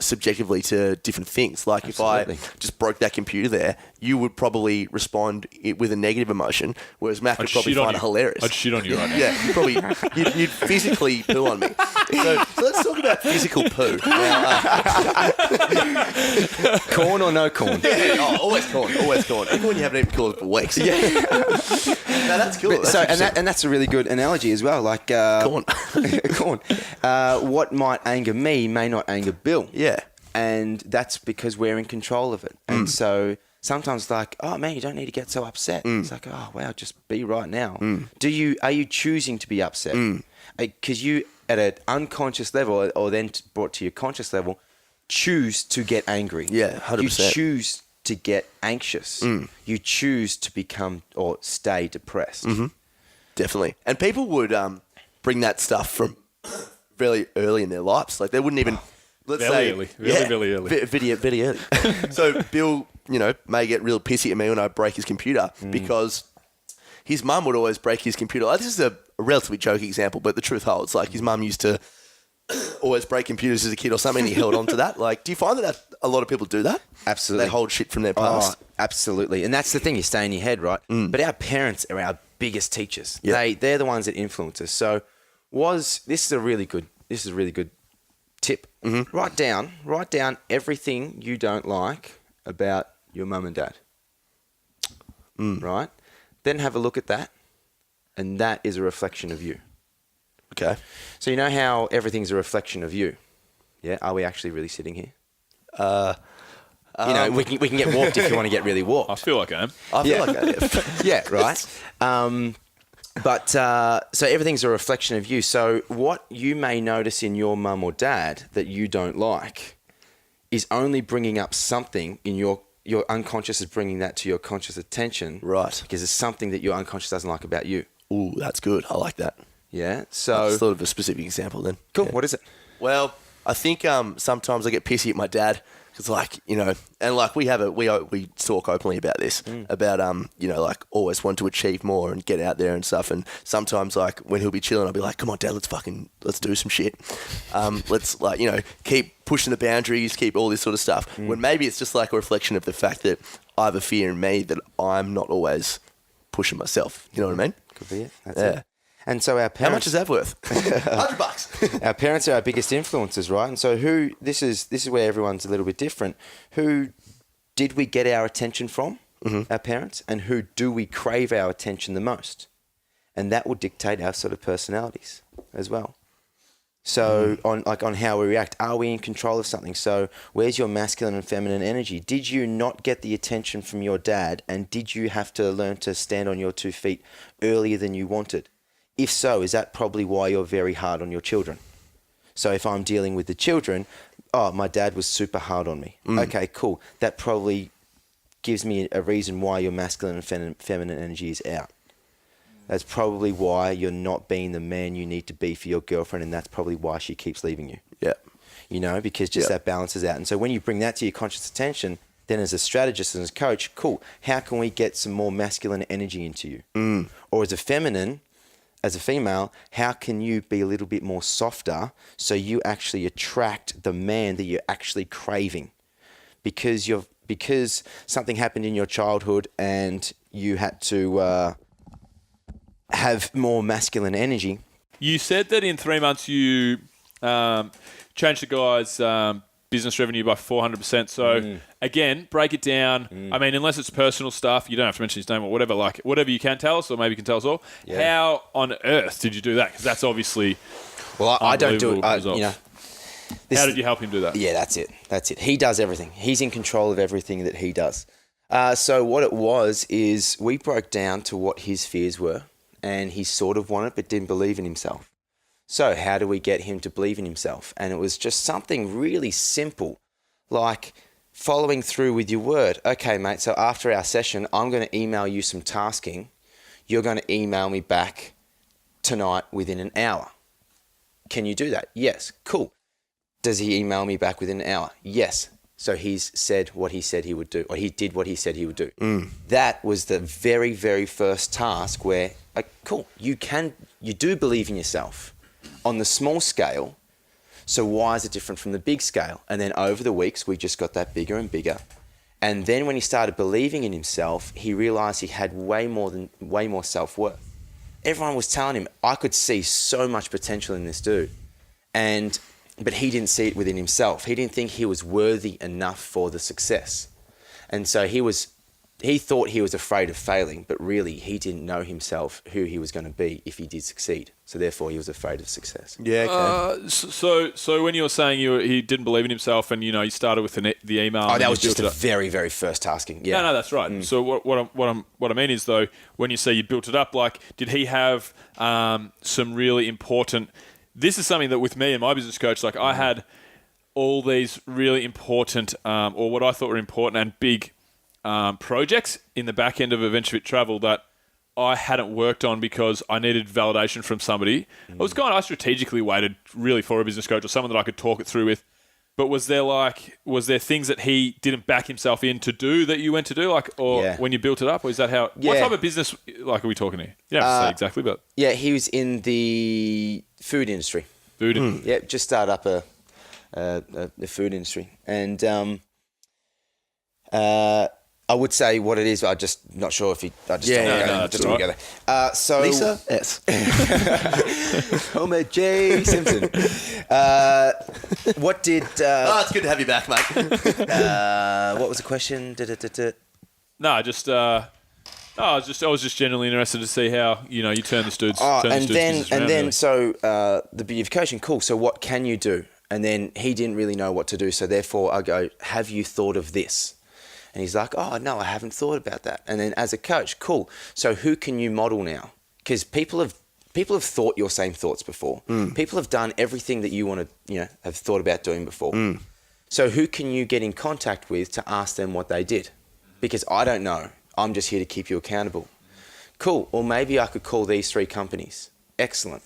subjectively to different things. Like Absolutely. if I just broke that computer there, you would probably respond with a negative emotion, whereas Mac would probably find it hilarious. I'd shit on you right now. Yeah, you'd physically poo on me. So let's talk about physical poo. Now, Corn or no corn? always corn. Even when you haven't eaten corn for weeks. Yeah. No, that's cool. So, and that's a really good analogy as well. Like corn. corn. What might anger me may not anger Bill. Yeah. And that's because we're in control of it. And so sometimes like, oh man, you don't need to get so upset. It's like, oh wow, just be right now. Are you choosing to be upset? Because you at an unconscious level or then brought to your conscious level, choose to get angry. Yeah, 100%. You choose to get anxious. You choose to become or stay depressed. Definitely. And people would bring that stuff from really early in their lives. Like they wouldn't even, let's say... Really early. Very early. So Bill, may get real pissy at me when I break his computer because his mum would always break his computer. Like, this is a relatively joking example, but the truth holds. Like his mum used to always break computers as a kid or something, and he held on to that. Like, do you find that a lot of people do that? Absolutely. They hold shit from their past. Oh, absolutely. And that's the thing, you stay in your head, right? But our parents are our biggest teachers. Yep. They're the ones that influence us. So this is a really good tip. Write down everything you don't like about your mum and dad. Right? Then have a look at that, and that is a reflection of you. Okay. So you know how everything's a reflection of you? Yeah? Are we actually really sitting here? We can get walked if you want to get really walked. I feel like I am. I feel like I am. Yeah, right. So everything's a reflection of you. So what you may notice in your mum or dad that you don't like is only bringing up something in your unconscious is bringing that to your conscious attention. Right. Because it's something that your unconscious doesn't like about you. Ooh, that's good. I like that. Yeah. So That's sort of a specific example then. cool. Yeah. What is it? Well, I think sometimes I get pissy at my dad because, and we talk openly about this about like always want to achieve more and get out there and stuff. And sometimes when he'll be chilling, I'll be like, "Come on, Dad, let's do some shit. Let's keep pushing the boundaries, keep all this sort of stuff." When maybe it's just like a reflection of the fact that I have a fear in me that I'm not always pushing myself. You know what I mean? Could be it. That's it. And so our parents... How much is that worth? $100. Our parents are our biggest influences, right? And so this is where everyone's a little bit different. Who did we get our attention from? Our parents. And who do we crave our attention the most? And that will dictate our sort of personalities as well. So on how we react, are we in control of something? So where's your masculine and feminine energy? Did you not get the attention from your dad, and did you have to learn to stand on your 2 feet earlier than you wanted? If so, is that probably why you're very hard on your children? So if I'm dealing with the children, my dad was super hard on me. Okay, cool. That probably gives me a reason why your masculine and feminine energy is out. That's probably why you're not being the man you need to be for your girlfriend, and that's probably why she keeps leaving you. Yeah. Because that balances out. And so when you bring that to your conscious attention, then as a strategist and as a coach, cool, how can we get some more masculine energy into you? Or as a female, how can you be a little bit more softer so you actually attract the man that you're actually craving? Because something happened in your childhood and you had to have more masculine energy. You said that in 3 months you changed the guy's business revenue by 400%. So again, break it down. I mean, unless it's personal stuff, you don't have to mention his name or whatever. Whatever you can tell us, or maybe you can tell us all. Yeah. How on earth did you do that? Because that's obviously I don't do it. How did you help him do that? Yeah, that's it. He does everything. He's in control of everything that he does. So what it was is we broke down to what his fears were, and he sort of wanted but didn't believe in himself. So how do we get him to believe in himself? And it was just something really simple, like following through with your word. Okay, mate, so after our session, I'm going to email you some tasking. You're going to email me back tonight within an hour. Can you do that? Yes. Cool. Does he email me back within an hour? Yes. So he's said what he said he would do, or he did what he said he would do. That was the very, very first task where, cool, you do believe in yourself on the small scale. So why is it different from the big scale? And then over the weeks, we just got that bigger and bigger. And then when he started believing in himself, he realized he had way more self-worth. Everyone was telling him, I could see so much potential in this dude. But he didn't see it within himself. He didn't think he was worthy enough for the success. And so he thought he was afraid of failing, but really he didn't know himself who he was going to be if he did succeed. So therefore he was afraid of success. Yeah, okay. So when you were saying he didn't believe in himself, and you started with the email. Oh, that was just a very, very first tasking. Yeah. No, that's right. So what I mean is, though, when you say you built it up, like, did he have some really important? This is something that with me and my business coach, like, I had all these really important, or what I thought were important and big projects in the back end of Adventure Fit Travel that I hadn't worked on because I needed validation from somebody. I strategically waited really for a business coach or someone that I could talk it through with. But was there things that he didn't back himself in to do that you went to do, when you built it up? Or is that how? Yeah. What type of business are we talking here? You don't have to say exactly, but Yeah, he was in the food industry. Yeah, just started up the food industry, and I would say what it is, but I'm just not sure if he. I just don't together. So Lisa S. Homer J. Simpson. What did? It's good to have you back, mate. What was the question? no, I was just genuinely interested to see how you turn this dude's. business around, really. So the beauty of coaching, cool. So what can you do? And then he didn't really know what to do. So therefore, I go, have you thought of this? And he's like, oh, no, I haven't thought about that. And then as a coach, cool. So who can you model now? Because people have thought your same thoughts before. People have done everything that you want to, have thought about doing before. So who can you get in contact with to ask them what they did? Because I don't know. I'm just here to keep you accountable. Cool. Or maybe I could call these 3 companies. Excellent.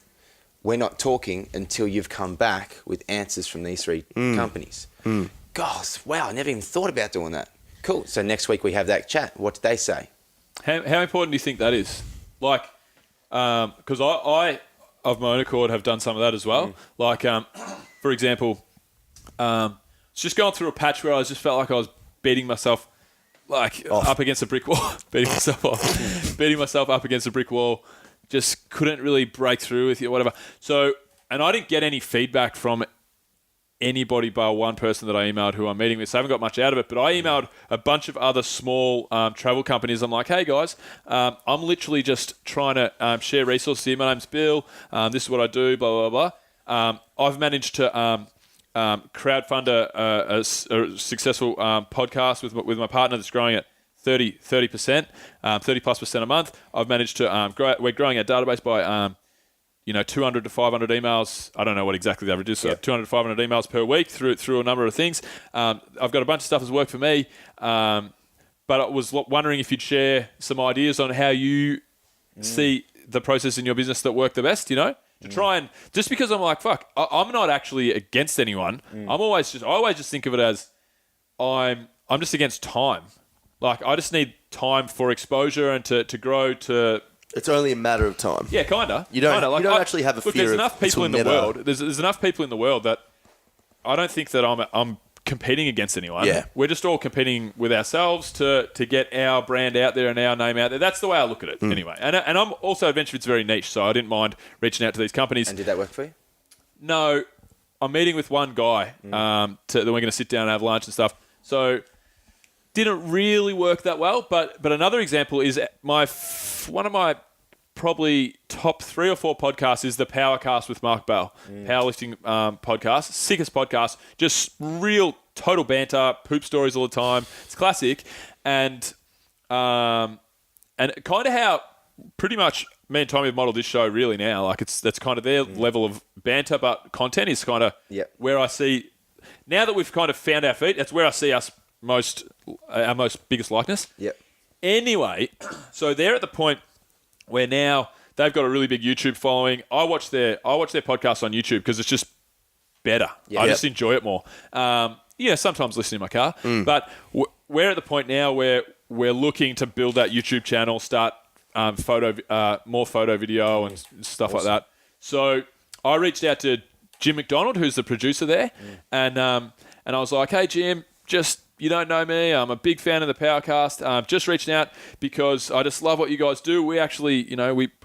We're not talking until you've come back with answers from these 3 companies. Gosh, wow, I never even thought about doing that. Cool. So next week we have that chat. What did they say? How important do you think that is? Like, because I, of my own accord, have done some of that as well. Like, for example, just going through a patch where I just felt like I was beating myself up against a brick wall, beating myself up against a brick wall. Just couldn't really break through with you, whatever. So, and I didn't get any feedback from anybody but one person that I emailed who I'm meeting with. So I haven't got much out of it, but I emailed a bunch of other small travel companies. I'm like, hey guys, I'm literally just trying to share resources here. My name's Bill. This is what I do, blah, blah, blah. I've managed to crowdfund a successful podcast with my partner that's growing at 30%, 30+% a month. I've managed to we're growing our database by 200 to 500 emails. I don't know what exactly the average is. So 200 to 500 emails per week through a number of things. I've got a bunch of stuff that's worked for me. But I was wondering if you'd share some ideas on how you see the process in your business that work the best, to try and, just because I'm like, fuck, I'm not actually against anyone. I always just think of it as I'm just against time. Like, I just need time for exposure and to grow to... It's only a matter of time. Yeah, kinda. You don't actually have a fear. There's enough people in the world. Never... There's enough people in the world that I don't think that I'm competing against anyone. Yeah. We're just all competing with ourselves to get our brand out there and our name out there. That's the way I look at it, anyway. And I'm also, Adventure Fit's very niche, so I didn't mind reaching out to these companies. And did that work for you? No, I'm meeting with one guy that we're going to sit down and have lunch and stuff. So didn't really work that well. But another example is one of my probably top 3 or 4 podcasts is the Powercast with Mark Bell, powerlifting podcast, sickest podcast, just real total banter, poop stories all the time. It's classic, and kind of how pretty much me and Tommy have modelled this show really now. Like that's kind of their level of banter, but content is kind of where I see now that we've kind of found our feet. That's where I see our most biggest likeness. Yep. Anyway, so they're at the point where now they've got a really big YouTube following. I watch their podcast on YouTube because it's just better. I just enjoy it more. Sometimes listening in my car, but we're at the point now where we're looking to build that YouTube channel, start more photo, video, and stuff like that. So I reached out to Jim McDonald, who's the producer there, and I was like, hey Jim, you don't know me. I'm a big fan of the Powercast. Just reaching out because I just love what you guys do. We actually,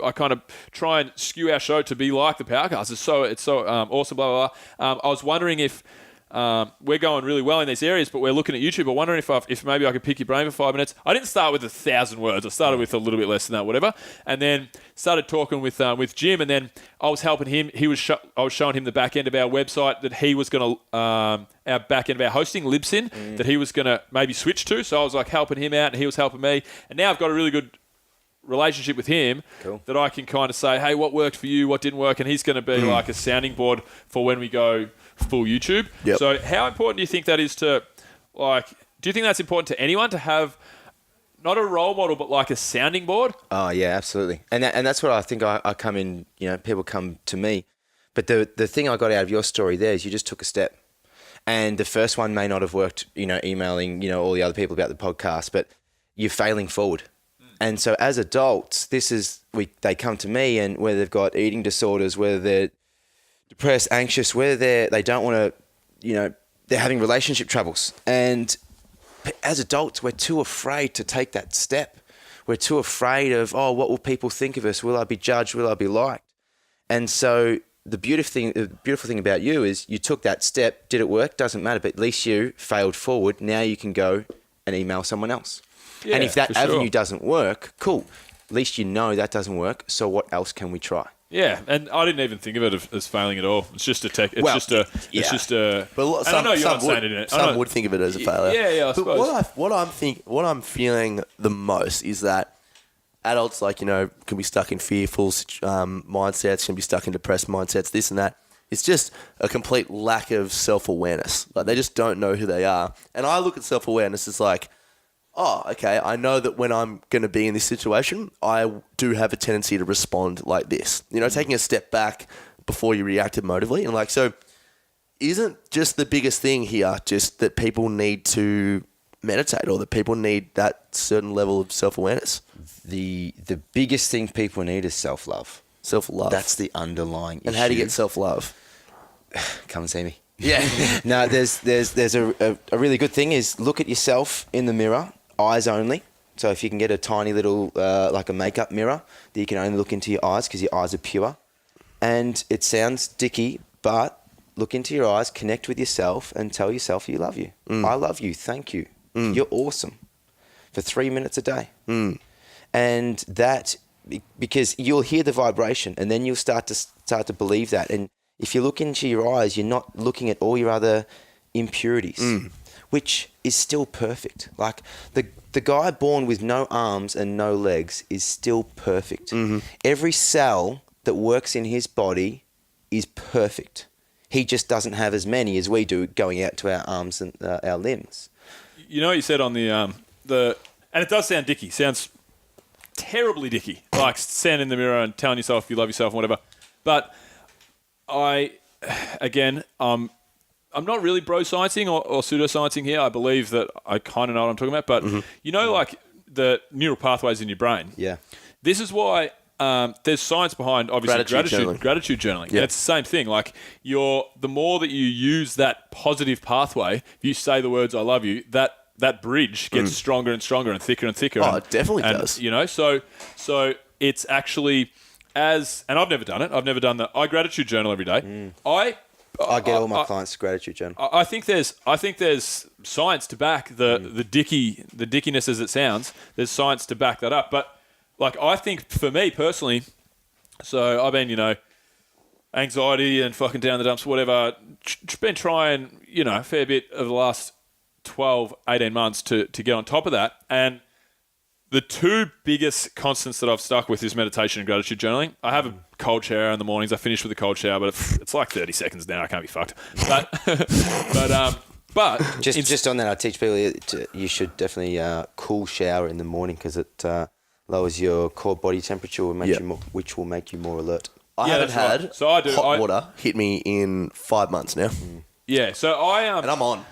I kind of try and skew our show to be like the Powercast. It's so awesome, blah, blah, blah. I was wondering if we're going really well in these areas, but we're looking at YouTube. I'm wondering if maybe I could pick your brain for 5 minutes. I didn't start with 1,000 words. I started with a little bit less than that, whatever. And then started talking with Jim, and then I was helping him. I was showing him the back end of our website that he was going to, our back end of our hosting, Libsyn, that he was going to maybe switch to. So I was like helping him out, and he was helping me. And now I've got a really good relationship with him that I can kind of say, hey, what worked for you, what didn't work, and he's going to be like a sounding board for when we go full YouTube. Yep. So how important do you think that is to, do you think that's important to anyone to have not a role model, but like a sounding board? Oh, yeah, absolutely. And that's what I think I come in, people come to me. But the thing I got out of your story there is you just took a step. And the first one may not have worked, emailing, all the other people about the podcast, but you're failing forward. And so as adults, they come to me, and whether they've got eating disorders, whether they're depressed, anxious, whether they don't want to, they're having relationship troubles. And as adults, we're too afraid to take that step. We're too afraid of, what will people think of us? Will I be judged? Will I be liked? And so the beautiful thing about you is you took that step. Did it work? Doesn't matter, but at least you failed forward. Now you can go and email someone else. Yeah, and if that for avenue sure. doesn't work, cool. At least you know that doesn't work. So what else can we try? Yeah, and I didn't even think of it as failing at all. It's just a tech. It's Well, just a. yeah. It's just a. But and I know you're not saying it. Some would think of it as a failure. Yeah, I But suppose. what I'm feeling the most is that adults, can be stuck in fearful mindsets, can be stuck in depressed mindsets, this and that. It's just a complete lack of self-awareness. Like, they just don't know who they are. And I look at self-awareness as like, oh, okay, I know that when I'm going to be in this situation, I do have a tendency to respond like this. Taking a step back before you react emotively. And so isn't just the biggest thing here just that people need to meditate, or that people need that certain level of self-awareness? The biggest thing people need is self-love. Self-love. That's the underlying issue. And how do you get self-love? Come and see me. Yeah. No, there's a really good thing is look at yourself in the mirror, eyes only. So if you can get a tiny little, like a makeup mirror, that you can only look into your eyes because your eyes are pure. And it sounds dicky, but look into your eyes, connect with yourself, and tell yourself you love you. I love you. Thank you. You're awesome. For 3 minutes a day. And that, because you'll hear the vibration, and then you'll start to believe that. And if you look into your eyes, you're not looking at all your other impurities, which is still perfect. Like the guy born with no arms and no legs is still perfect. Every cell that works in his body is perfect. He just doesn't have as many as we do going out to our arms and our limbs. You know what you said on the and it does sound dicky. Sounds terribly dicky. Like standing in the mirror and telling yourself you love yourself and whatever. But I'm not really bro-sciencing or pseudo-sciencing here. I believe that I kind of know what I'm talking about. But like the neural pathways in your brain. Yeah. This is why there's science behind, obviously, gratitude journaling. Yeah. And it's the same thing. Like the more that you use that positive pathway, if you say the words "I love you," that bridge gets stronger and stronger and thicker and thicker. Oh, it definitely does. So it's actually and I've never done it. I've never done I gratitude journal every day. I get all my clients to gratitude journal. I think there's science to back the dickiness as it sounds. There's science to back that up. But I think for me personally, so I've been anxiety and fucking down the dumps, whatever. Been trying a fair bit over the last 12, 18 months to get on top of that. And the two biggest constants that I've stuck with is meditation and gratitude journaling. I have a cold shower in the mornings. I finish with a cold shower, but it's like 30 seconds now. I can't be fucked. But just on that, I teach people you should definitely cool shower in the morning because it lowers your core body temperature, which will make you more alert. I haven't had right. So hot water hit me in 5 months now. Yeah, so and I'm on.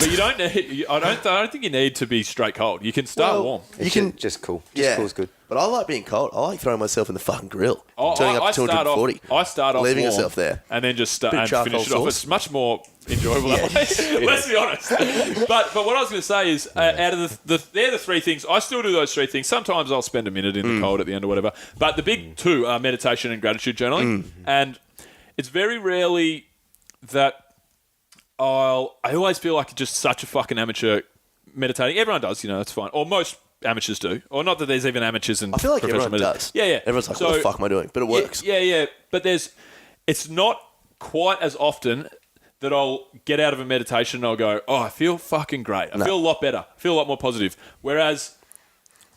But you don't need. I don't think you need to be straight cold. You can start warm. You can just cool. Just cool's good. But I like being cold. I like throwing myself in the fucking grill, Oh, turning up I to 240. I start off leaving warm, yourself there, and then just start Bit of and charcoal finish it off. sauce. It's much more enjoyable that way. Let's be honest. But what I was going to say is, out of they're the three things. I still do those three things. Sometimes I'll spend a minute in the cold at the end or whatever. But the big two are meditation and gratitude journaling, and it's very rarely that I always feel like just such a fucking amateur meditating. Everyone does, that's fine. Or most amateurs do. Or not that there's even amateurs and I feel like professional everyone meditators. does. Yeah. Everyone's like, what the fuck am I doing? But it works. Yeah. But it's not quite as often that I'll get out of a meditation and I'll go, oh, I feel fucking great. I feel a lot better. I feel a lot more positive. Whereas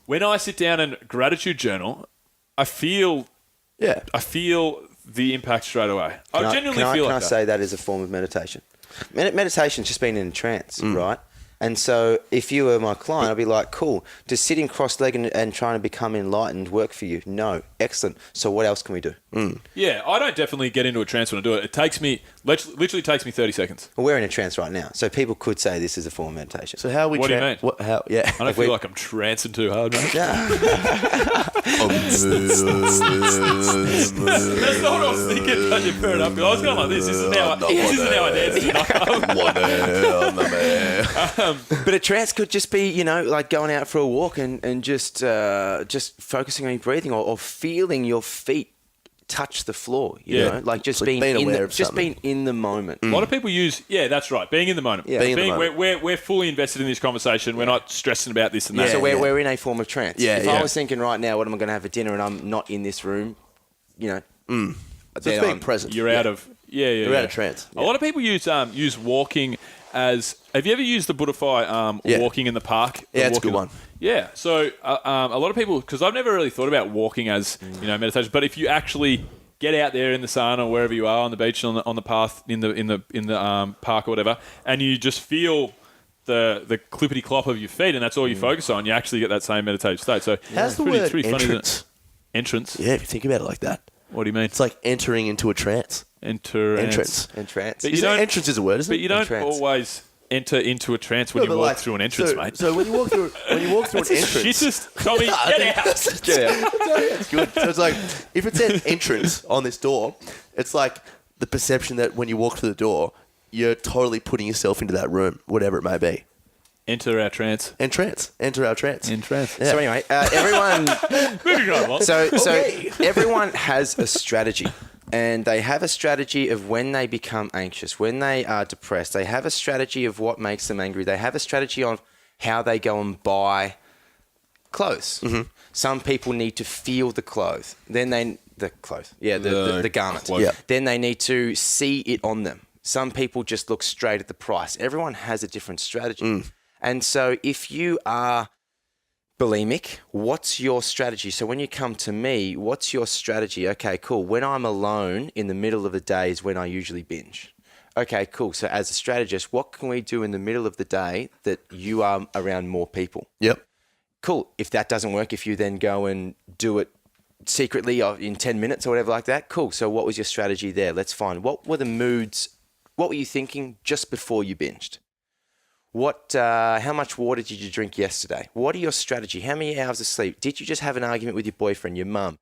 when I sit down and gratitude journal, I feel the impact straight away. I genuinely feel like that. Can I say that is a form of meditation? Meditation's just being in a trance, right? And so if you were my client, I'd be like, cool. Does sitting cross-legged and trying to become enlightened work for you? No. Excellent. So what else can we do? Yeah, I don't definitely get into a trance when I do it. It takes me, literally takes me 30 seconds. Well, we're in a trance right now. So people could say this is a form of meditation. So how are we? What do you mean? Yeah. I don't feel like I'm trancing too hard, mate. Yeah. That's not what I was thinking. But you're fair enough. I was going like this. This isn't how I dance. But a trance could just be, like going out for a walk and just focusing on your breathing or feeling your feet touch the floor, you know, like just being aware of being in the moment. A lot of people use, that's right, being in the moment. Yeah. Being in the moment. We're fully invested in this conversation. We're not stressing about this and that. So we're in a form of trance. Yeah, if I was thinking right now, what am I going to have for dinner, and I'm not in this room, So it's being present. You're out of You're out of trance. A lot of people use walking as. Have you ever used the Butterfly walking in the park? Yeah, it's a good one. Yeah, so a lot of people, because I've never really thought about walking as meditation, but if you actually get out there in the sun or wherever you are on the beach on the path in the park or whatever, and you just feel the clippity clop of your feet, and that's all you focus on, you actually get that same meditative state. So How's the word entrance? Entrance. Yeah, if you think about it like that, what do you mean? it's like entering into a trance. Entrance. Entrance. But you don't, entrance is a word, isn't but it? you don't Entrance. always enter into a trance when you walk through an entrance, mate. So when you walk through an entrance, Shittest, Tommy, get out. It's good. So it's like if it said entrance on this door, it's like the perception that when you walk through the door, you're totally putting yourself into that room, whatever it may be. Enter our trance. Enter our trance. In trance. Yeah. So anyway, everyone. Moving right along. So everyone has a strategy. And they have a strategy of when they become anxious, when they are depressed. They have a strategy of what makes them angry. They have a strategy on how they go and buy clothes. Mm-hmm. Some people need to feel the clothes. Then the garment. Yeah. Then they need to see it on them. Some people just look straight at the price. Everyone has a different strategy. And so if you are bulimic, what's your strategy? So when you come to me, what's your strategy? Okay, cool. When I'm alone in the middle of the day is when I usually binge. Okay, cool. So as a strategist, what can we do in the middle of the day that you are around more people? Yep. Cool. If that doesn't work, if you then go and do it secretly in 10 minutes or whatever like that, cool. So what was your strategy there? Let's find what were the moods, what were you thinking just before you binged? How much water did you drink yesterday? What are your strategy? How many hours of sleep? Did you just have an argument with your boyfriend, your mum?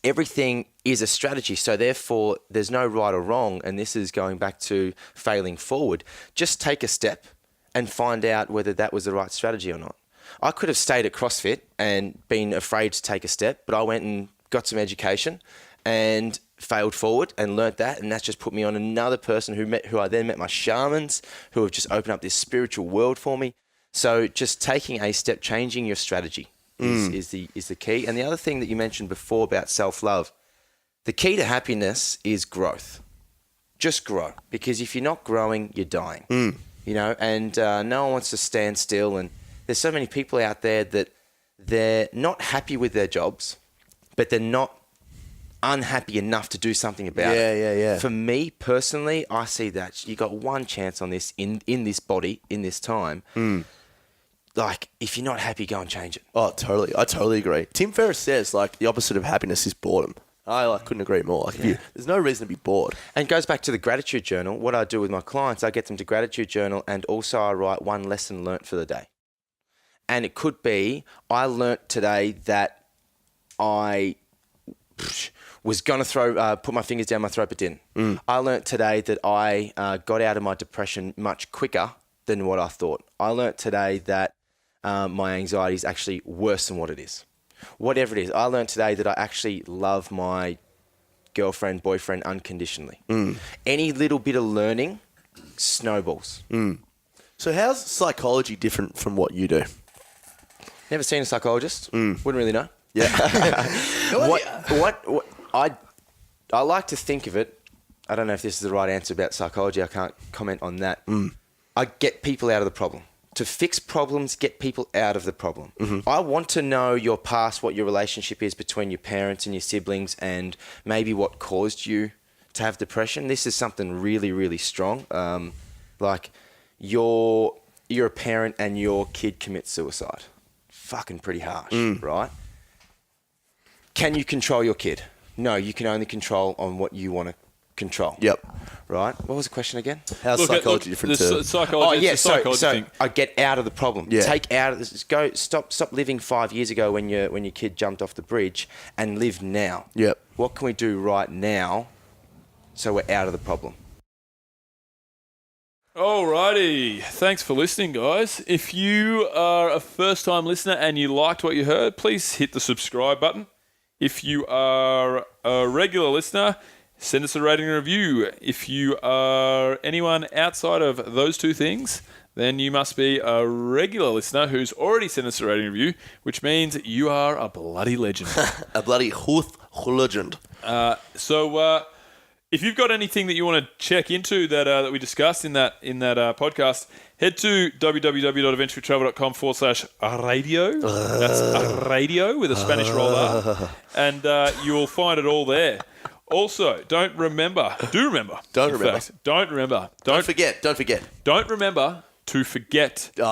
Everything is a strategy. So therefore, there's no right or wrong. And this is going back to failing forward. Just take a step and find out whether that was the right strategy or not. I could have stayed at CrossFit and been afraid to take a step, but I went and got some education and failed forward and learnt that, and that's just put me on another person who I then met my shamans who have just opened up this spiritual world for me. So just taking a step, changing your strategy is the key. And the other thing that you mentioned before about self-love, the key to happiness is growth. Just grow, because if you're not growing, you're dying. And no one wants to stand still. And there's so many people out there that they're not happy with their jobs, but they're not unhappy enough to do something about it. Yeah. For me personally, I see that you got one chance on this in this body, in this time. Like, if you're not happy, go and change it. Oh, totally. I totally agree. Tim Ferriss says, like, the opposite of happiness is boredom. I couldn't agree more. Like, there's no reason to be bored. And it goes back to the gratitude journal. What I do with my clients, I get them to gratitude journal, and also I write one lesson learnt for the day. And it could be, I learnt today that I was going to put my fingers down my throat, but didn't. I learnt today that I got out of my depression much quicker than what I thought. I learnt today that my anxiety is actually worse than what it is. Whatever it is, I learned today that I actually love my girlfriend, boyfriend unconditionally. Any little bit of learning snowballs. So how's psychology different from what you do? Never seen a psychologist. Wouldn't really know. Yeah. What I like to think of it, I don't know if this is the right answer about psychology. I can't comment on that. I get people out of the problem. To fix problems, get people out of the problem. I want to know your past, what your relationship is between your parents and your siblings, and maybe what caused you to have depression. This is something really, really strong. Like you're a parent and your kid commits suicide. Fucking pretty harsh, right? Can you control your kid? No, you can only control on what you want to control. Yep. Right? What was the question again? How's psychology different to... Psychology, so thing. I get out of the problem. Yeah. Take out of this. Go. Stop living 5 years ago when your kid jumped off the bridge, and live now. Yep. What can we do right now so we're out of the problem? Alrighty. Thanks for listening, guys. If you are a first-time listener and you liked what you heard, please hit the subscribe button. If you are a regular listener, send us a rating and review. If you are anyone outside of those two things, then you must be a regular listener who's already sent us a rating and review, which means you are a bloody legend. A bloody legend. So if you've got anything that you want to check into that we discussed in that podcast, head to www.adventuretravel.com/radio. That's radio with a Spanish roll R. And you will find it all there. Also, don't remember to forget to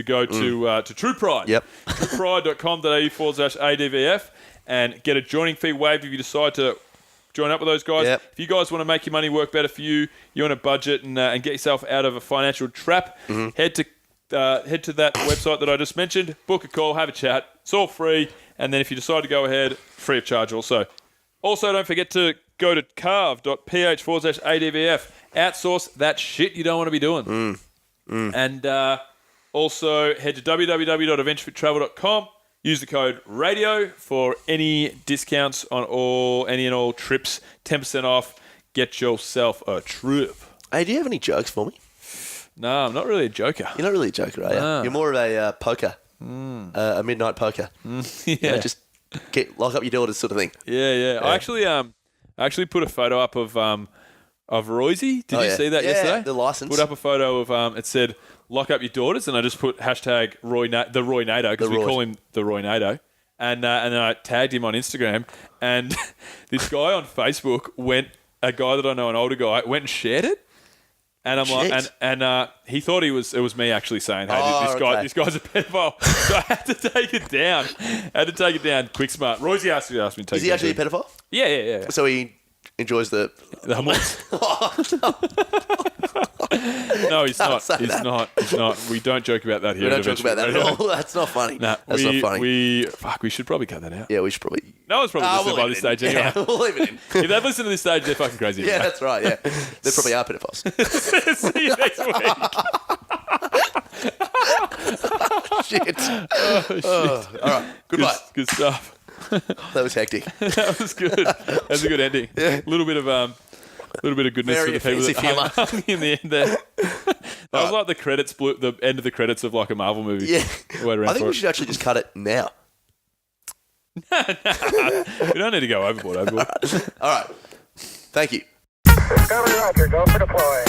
go to True Pride. Yep. truepride.com.au/ADVF and get a joining fee waived if you decide to join up with those guys. Yep. If you guys want to make your money work better for you, you're on a budget and get yourself out of a financial trap, head to that website that I just mentioned, book a call, have a chat. It's all free. And then if you decide to go ahead, free of charge also. Also, don't forget to go to carve.ph/ADVF. Outsource that shit you don't want to be doing. And also head to www.adventuretravel.com. Use the code RADIO for any discounts on any and all trips. 10% off. Get yourself a trip. Hey, do you have any jokes for me? No, I'm not really a joker. You're not really a joker, are you? No. You're more of a poker. A midnight poker. Yeah. You know, just lock up your daughters sort of thing. Yeah. I actually put a photo up of Roisey. Did you see that yesterday? The license. Put up a photo of it said lock up your daughters, and I just put hashtag the Roy Nato because we call him the Roy Nato, and then I tagged him on Instagram, and this guy on Facebook a guy that I know, an older guy, went and shared it. And I'm like, and he thought it was me actually saying, "Hey, this guy's a pedophile." So I had to take it down. Quick, smart. Royce asked me to take it. Is he actually a pedophile? Yeah. So he enjoys the hummus. No, he's not. He's not. We don't joke about that here. We don't joke about that at all. That's not funny. Nah, That's not funny. We should probably cut that out. Yeah, we should probably. No one's probably listening by this stage anyway. Yeah, we'll leave it in. If they've listened to this stage, they're fucking crazy. Yeah, that's right. Yeah, they probably are pedophiles. See you next week. Shit. Oh, shit. All right. Goodbye. Good stuff. That was hectic. That was good. That was a good ending. Yeah. A little bit of goodness Very for the people that hung in the end there. That was like the credits, the end of the credits of like a Marvel movie. Yeah. I think we should actually just cut it now. We don't need to go overboard. All right. Thank you. Discovery Roger, go for deploy.